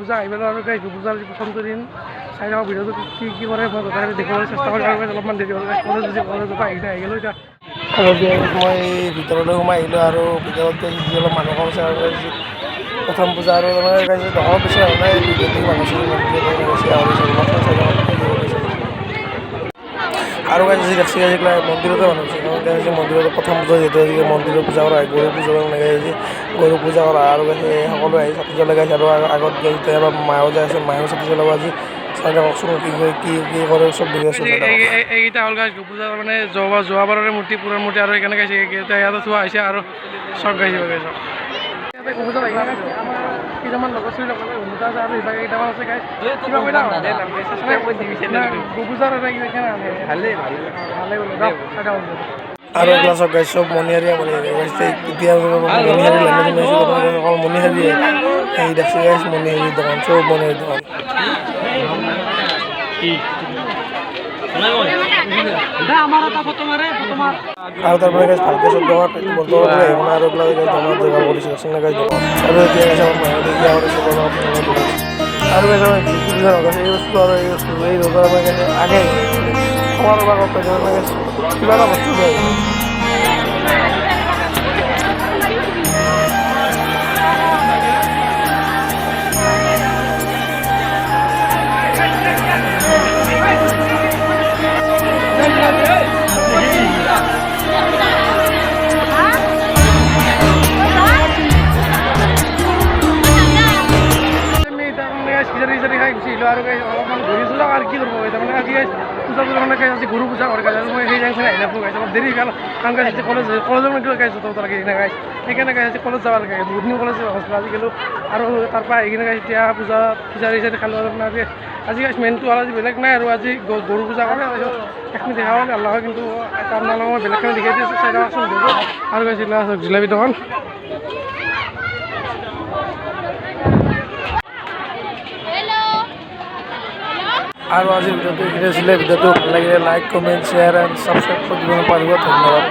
পূজা আহিব আৰু গাইছ পূজাৰ প্ৰথমটো দিন চাই থাকক ভিডিঅ'টো কি কৰে মই গোটেই দেখিবলৈ চেষ্টা কৰিম আৰু অলপমান দেৰি হ'ল কলেজৰ পৰা আহি গ'লোঁ এতিয়া মই ভিতৰলৈ সোমাই আহিলোঁ আৰু ভিতৰত যি অলপ মানুহ কম আছে আৰু প্ৰথম পূজা আৰু তাৰমানে গাইছে ডাঙৰ বেছি হোৱা নাই আৰু গাইছে যি দেখছি গাইছে মন্দিৰতে মানুহ হৈছে কাৰণ গাইছে মন্দিৰত প্ৰথম পূজা যিহেতু আজিকালি মন্দিৰত পূজা কৰা হয় গৰু পূজা গাইছে গৰু পূজা কৰা আৰু গাইছে সকলোৱে আহি চাকি জ্বলাই গাইছে আৰু আগত গাইছে আমাৰ মায়েও যাই আছে মায়েও চাকি জ্বলাব আজি চাই কওকচোন কি কৰে চব দেখি আছোঁ এইকেইটা হ'ল গাইছে পূজা মানে যোৱাবাৰৰে মূৰ্তি পুৰৰ মূৰ্তি আৰু সেইকাৰণে গাইছে এইকেইটা ইয়াতে থোৱা হৈছে আৰু চব গাইছে গাইছে ইয়াতে পূজা লাগি আমাৰ কেইটামান লগৰ ছোৱালী লগৰ ভূমিকা আছে আৰু ইভাগে কেইটামান আছে গাইছ কিবা কৈছা পূজাৰ ভালে বোলে আৰু ক্লাছত গাইছ চব মণিহাৰীয়ে গাইছে এতিয়া মণিহাৰী লাইনে অকল মণিহাৰীয়ে এই দেখছি গাইছ মণিহাৰী দোকান চব মণিহাৰী দোকান আৰু তাৰপৰা গাইছ ভালকৈ চব দোকান বৰ্তমান আহিব না আৰু এইবিলাক গাইছ দোকানত জেগা কৰিছে চোন গাইছ দোকান আৰু এতিয়া গাইছ আমাৰ মায়ে দেখি আৰু গাইছ এই বস্তু আৰু এই বস্তু এই ৰ'দৰ আমাৰ গাইছ আগে খোৱাৰ বা গাইছ কিবা এটা বস্তু দিয়ে খাই গুচি আহিলোঁ আৰু অলপমান ঘূৰিছোঁ যাওঁ আৰু কি কৰিব তাৰমানে আজি পূজা মানে আজি গৰু পূজা কৰে গাইছ আৰু মই সেই জাংচনে আহি নাপাওঁ গাইছ অলপ দেৰি হৈ গ'ল কাৰণ গাইছ কলেজৰ মানে গাইছ লাগে সেইদিনা গাইছ সেইকাৰণে গাইছ কলেজ যাব লাগে বহুত দিন কলেজ হৈছিলোঁ আজি গ'লোঁ আৰু তাৰপৰা আহি কিনে গাইছ এতিয়া পূজা খিচাৰি খালোঁ আৰু আজি গাইছ মেইনটো হ'ল আজি বেলেগ নাই আৰু আজি গৰু পূজা কৰে এখিনি দেখা পালে ভাল হয় কিন্তু আপোনালোকক মই বেলেগখিনি দেখাই দিছোঁ চাই থাকচোন আৰু গাইছ জিলাপি দোকান আৰু আজিৰ ভিডিঅ'টো এইখিনি আছিলে ভিডিঅ'টো ভাল লাগিলে like comment share and subscribe কৰি দিব পাৰিব ধন্যবাদ।